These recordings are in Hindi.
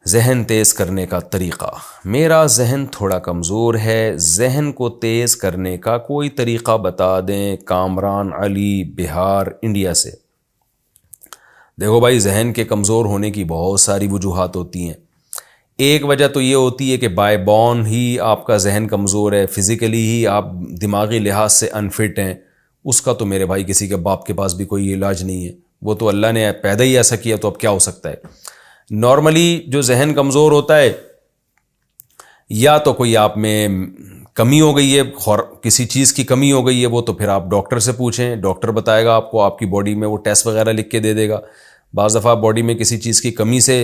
जहन तेज़ करने का तरीक़ा। मेरा जहन थोड़ा कमज़ोर है, जहन को तेज़ करने का कोई तरीक़ा बता दें। कामरान अली, बिहार, इंडिया से। देखो भाई, जहन के कमज़ोर होने की बहुत सारी वजूहात होती हैं। एक वजह तो ये होती है कि बाय बॉर्न ही आपका जहन कमज़ोर है, फ़िज़िकली ही आप दिमागी लिहाज से अनफिट हैं। उसका तो मेरे भाई किसी के बाप के पास भी कोई इलाज नहीं है, वो तो अल्लाह ने पैदा ही ऐसा किया, तो अब क्या हो सकता है। नॉर्मली जो जहन कमज़ोर होता है, या तो कोई आप में कमी हो गई है, किसी चीज़ की कमी हो गई है, वो तो फिर आप डॉक्टर से पूछें, डॉक्टर बताएगा आपको, आपकी बॉडी में वो टेस्ट वगैरह लिख के दे देगा। बाज़ दफ़ा बॉडी में किसी चीज़ की कमी से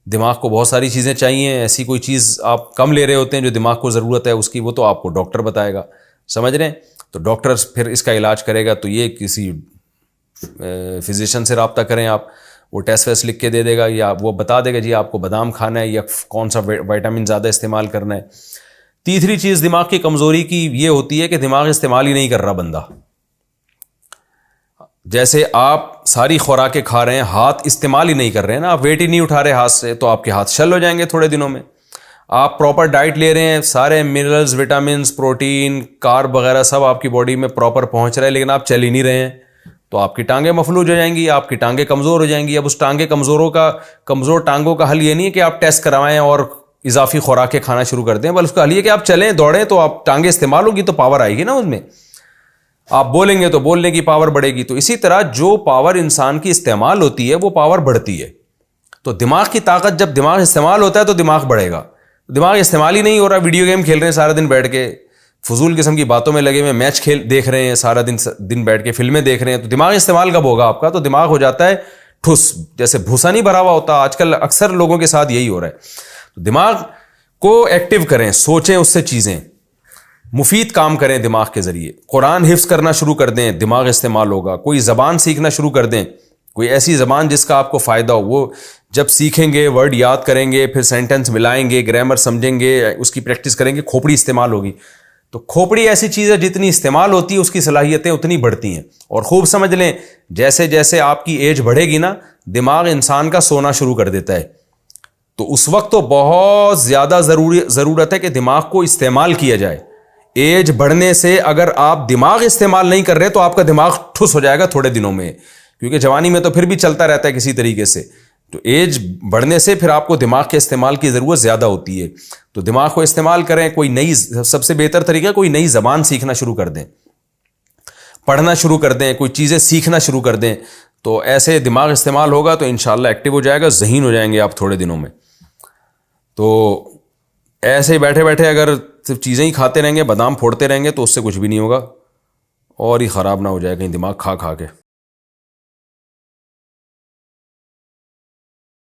दिमाग को बहुत सारी चीज़ें चाहिए, ऐसी कोई चीज़ आप कम ले रहे होते हैं जो दिमाग को ज़रूरत है उसकी, वो तो आपको डॉक्टर बताएगा। समझ रहे हैं? तो डॉक्टर फिर इसका इलाज करेगा, तो ये किसी फिजिशियन से रब्ता करें आप, वो टेस्ट वेस्ट लिख के दे देगा, या वो बता देगा जी आपको बादाम खाना है या कौन सा विटामिन ज़्यादा इस्तेमाल करना है। तीसरी चीज़ दिमाग की कमज़ोरी की ये होती है कि दिमाग इस्तेमाल ही नहीं कर रहा बंदा। जैसे आप सारी खुराकें खा रहे हैं, हाथ इस्तेमाल ही नहीं कर रहे हैं ना, आप वेट ही नहीं उठा रहे हाथ से, तो आपके हाथ शल हो जाएंगे थोड़े दिनों में। आप प्रॉपर डाइट ले रहे हैं, सारे मिनरल्स, विटामिन, प्रोटीन, कार्ब वगैरह सब आपकी बॉडी में प्रॉपर पहुंच रहा है, लेकिन आप चल ही नहीं रहे हैं, तो आपकी टांगें मफलूज हो जाएंगी, आपकी टांगें कमज़ोर हो जाएंगी। अब उस कमज़ोर टांगों का हल ये नहीं है कि आप टेस्ट करवाएं और इजाफी खुराकें खाना शुरू कर दें, बल्कि उसका हल ये कि आप चलें, दौड़ें, तो आप टांगें इस्तेमाल होगी तो पावर आएगी ना उसमें। आप बोलेंगे तो बोलने की पावर बढ़ेगी। तो इसी तरह जो पावर इंसान की इस्तेमाल होती है वो पावर बढ़ती है। तो दिमाग की ताकत, जब दिमाग इस्तेमाल होता है तो दिमाग बढ़ेगा। दिमाग इस्तेमाल ही नहीं हो रहा, वीडियो गेम खेल रहे हैं सारा दिन बैठ के, फजूल किस्म की बातों में लगे हुए, मैच देख रहे हैं सारा दिन बैठ के, फिल्में देख रहे हैं, तो दिमाग इस्तेमाल कब होगा आपका? तो दिमाग हो जाता है ठुस, जैसे भूसा नहीं भरा हुआ होता। आजकल अक्सर लोगों के साथ यही हो रहा है। तो दिमाग को एक्टिव करें, सोचें उससे चीज़ें, मुफीद काम करें दिमाग के ज़रिए। कुरान हिफ्ज़ करना शुरू कर दें, दिमाग इस्तेमाल होगा। कोई ज़बान सीखना शुरू कर दें, कोई ऐसी ज़बान जिसका आपको फ़ायदा हो। वो जब सीखेंगे, वर्ड याद करेंगे, फिर सेंटेंस मिलाएंगे, ग्रामर समझेंगे, उसकी प्रैक्टिस करेंगे, खोपड़ी इस्तेमाल होगी। तो खोपड़ी ऐसी चीज़ है, जितनी इस्तेमाल होती है उसकी सलाहियतें उतनी बढ़ती हैं। और खूब समझ लें, जैसे जैसे आपकी एज बढ़ेगी ना, दिमाग इंसान का सोना शुरू कर देता है। तो उस वक्त तो बहुत ज़्यादा ज़रूरत है कि दिमाग को इस्तेमाल किया जाए। एज बढ़ने से अगर आप दिमाग इस्तेमाल नहीं कर रहे तो आपका दिमाग ठुस हो जाएगा थोड़े दिनों में, क्योंकि जवानी में तो फिर भी चलता रहता है किसी तरीके से। तो एज बढ़ने से फिर आपको दिमाग के इस्तेमाल की ज़रूरत ज़्यादा होती है। तो दिमाग को इस्तेमाल करें। कोई नई, सबसे बेहतर तरीका, कोई नई ज़बान सीखना शुरू कर दें, पढ़ना शुरू कर दें, कोई चीज़ें सीखना शुरू कर दें। तो ऐसे दिमाग इस्तेमाल होगा तो इंशाल्लाह एक्टिव हो जाएगा, ज़हीन हो जाएंगे आप थोड़े दिनों में। तो ऐसे ही बैठे बैठे अगर सिर्फ चीज़ें ही खाते रहेंगे, बादाम फोड़ते रहेंगे, तो उससे कुछ भी नहीं होगा, और ही ख़राब ना हो जाए कहीं दिमाग खा खा के।